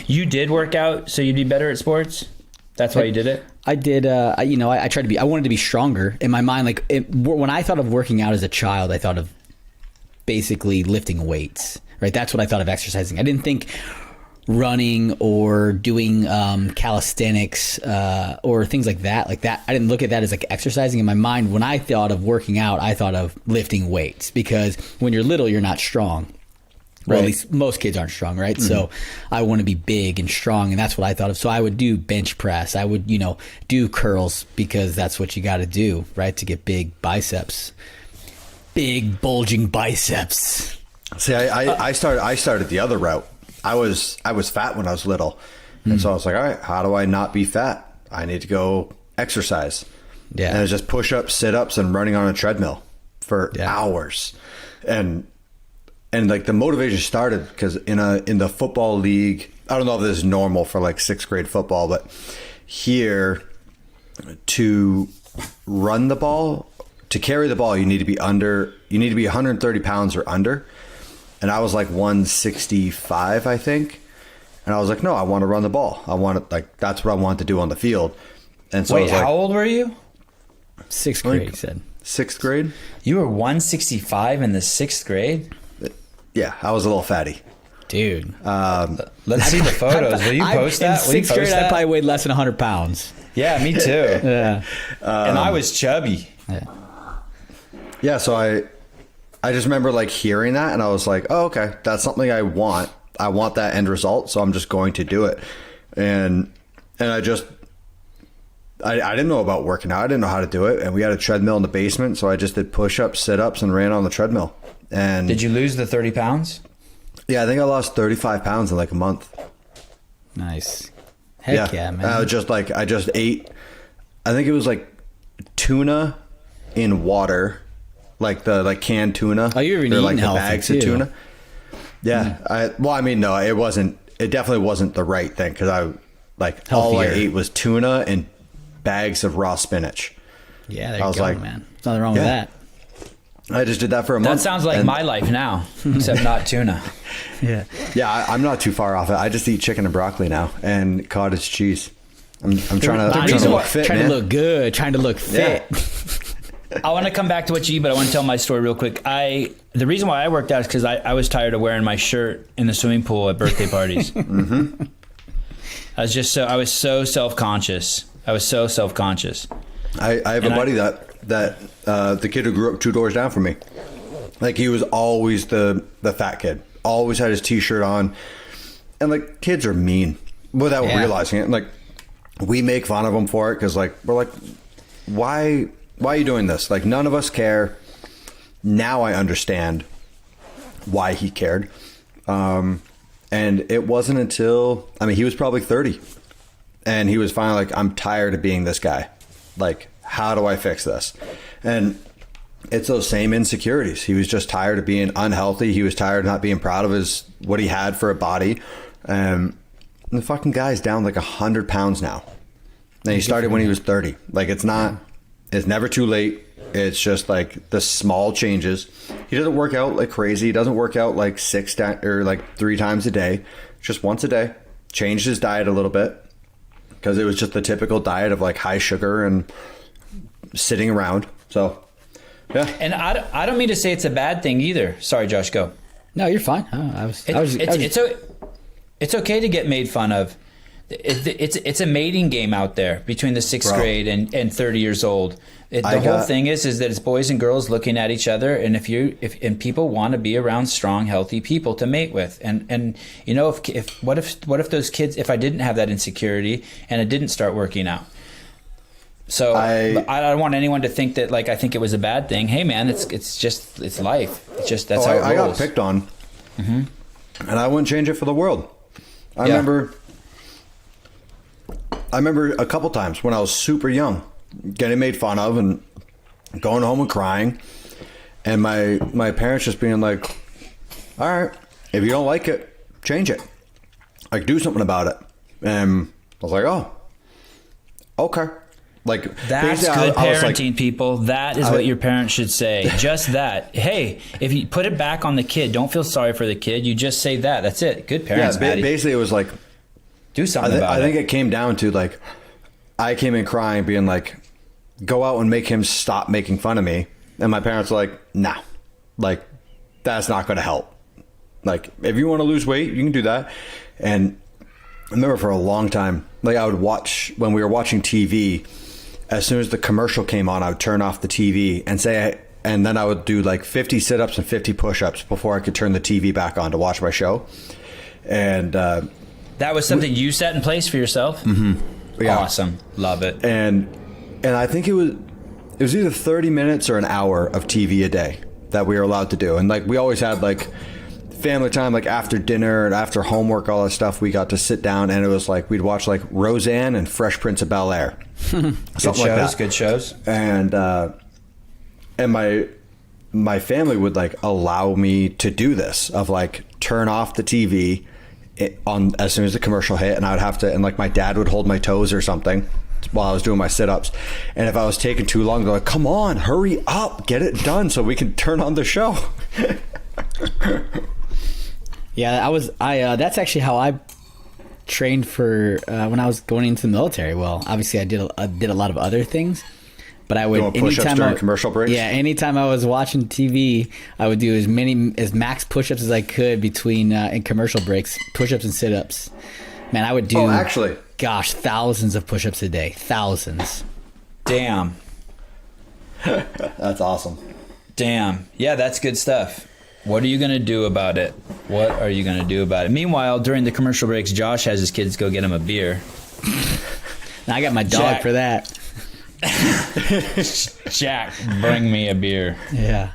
You did work out so you'd be better at sports? That's why you did it? I did. I tried to be. I wanted to be stronger in my mind. Like when I thought of working out as a child, I thought of basically lifting weights. Right. That's what I thought of exercising. I didn't think running or doing calisthenics or things like that. Like that, I didn't look at that as like exercising. In my mind, when I thought of working out, I thought of lifting weights, because when you're little, you're not strong. Well, at least most kids aren't strong, right? Mm-hmm. So I want to be big and strong, and that's what I thought of. So I would do bench press. I would, do curls, because that's what you got to do, right, to get big biceps, big bulging biceps. See, I started the other route. I was fat when I was little, and so I was like, all right, how do I not be fat? I need to go exercise. Yeah, and it was just push-ups, sit-ups, and running on a treadmill for hours, and like the motivation started because in the football league, I don't know if this is normal for like 6th grade football, but here to run the ball, to carry the ball, you need to be 130 pounds or under. And I was like 165, I think. And I was like, no, I want to run the ball. That's what I want to do on the field. And so Wait, how old were you? 6th grade, he said. 6th grade? You were 165 in the 6th grade? Yeah, I was a little fatty. Dude. Let's see the photos. Will you post that? In 6th grade, I probably weighed less than 100 pounds. Yeah, me too. Yeah. And I was chubby. Yeah, so I just remember like hearing that, and I was like, oh, okay, that's something I want. I want that end result, so I'm just going to do it. And I didn't know about working out. I didn't know how to do it. And we had a treadmill in the basement, so I just did push-ups, sit-ups, and ran on the treadmill. And did you lose the 30 pounds? Yeah, I think I lost 35 pounds in like a month. Nice. Heck yeah, man. I just ate, I think it was like tuna in water, like the canned tuna. Oh, you're even eating like the healthy bags too. of tuna. Yeah. No, it wasn't. It definitely wasn't the right thing, because all I ate was tuna and bags of raw spinach. Yeah, there you go, man. There's nothing wrong with that. I just did that for a month. That sounds like my life now, except not tuna. Yeah. Yeah, I'm not too far off it. I just eat chicken and broccoli now and cottage cheese. I'm trying to look fit, trying to look good, trying to look fit. Yeah. I want to come back to what you eat, but I want to tell my story real quick. The reason why I worked out is because I was tired of wearing my shirt in the swimming pool at birthday parties. Mm-hmm. I was so self-conscious. I have a buddy that the kid who grew up 2 doors down from me. Like, he was always the fat kid. Always had his t-shirt on. And like, kids are mean without realizing it. And like, we make fun of them for it, because like, we're like, why are you doing this? Like, none of us care. Now I understand why he cared. And it wasn't until, he was probably 30. And he was finally like, I'm tired of being this guy. Like, how do I fix this? And it's those same insecurities. He was just tired of being unhealthy. He was tired of not being proud of what he had for a body. And the fucking guy's down like 100 pounds now. And he started when he was 30. Like, it's never too late. It's just like the small changes. He doesn't work out like crazy. He doesn't work out like 3 times a day. Just once a day. Changed his diet a little bit, because it was just the typical diet of like high sugar and sitting around. So, yeah. And I don't mean to say it's a bad thing either. Sorry, Josh, go. No, you're fine. It's okay to get made fun of. It's a mating game out there between the 6th grade and 30 years old. The whole thing is that it's boys and girls looking at each other, and if people want to be around strong, healthy people to mate with, and what if those kids, if I didn't have that insecurity and I didn't start working out. So I don't want anyone to think that like I think it was a bad thing. Hey man, it's life. It's just that's how it rolls. I got picked on, and I wouldn't change it for the world. I remember a couple times when I was super young, getting made fun of and going home and crying, and my parents just being like, "All right, if you don't like it, change it. Like, do something about it." And I was like, "Oh, okay." Like, that's good parenting, people. That is what your parents should say. Just that. Hey, if you put it back on the kid, don't feel sorry for the kid. You just say that. That's it. Good parents. Yeah, basically it was like, Do something about it. I think it came down to like, I came in crying, being like, go out and make him stop making fun of me. And my parents were like, nah, like, that's not going to help. Like, if you want to lose weight, you can do that. And I remember for a long time, like, I would watch, when we were watching TV, as soon as the commercial came on, I would turn off the TV and then I would do like 50 sit-ups and 50 push-ups before I could turn the TV back on to watch my show. And that was something you set in place for yourself? Mm-hmm. Yeah. Awesome. Love it. And I think it was either 30 minutes or an hour of TV a day that we were allowed to do. And like, we always had like family time, like after dinner and after homework, all that stuff, we got to sit down, and it was like, we'd watch like Roseanne and Fresh Prince of Bel-Air. Good shows. And my family would like allow me to do this, of like turn off the TV on as soon as the commercial hit, and I would have to, and like my dad would hold my toes or something while I was doing my sit-ups, and if I was taking too long, they're like, come on, hurry up, get it done so we can turn on the show. Yeah, that's actually how I trained for when I was going into the military. Well, obviously I did a lot of other things, but I would push-ups during commercial breaks. Yeah, anytime I was watching TV, I would do as max push-ups as I could between in commercial breaks, push-ups and sit-ups. Man, I would do thousands of push-ups a day, thousands. Damn. That's awesome. Damn. Yeah, that's good stuff. What are you going to do about it? What are you going to do about it? Meanwhile, during the commercial breaks, Josh has his kids go get him a beer. I got my dog for that. Jack, bring me a beer. Yeah.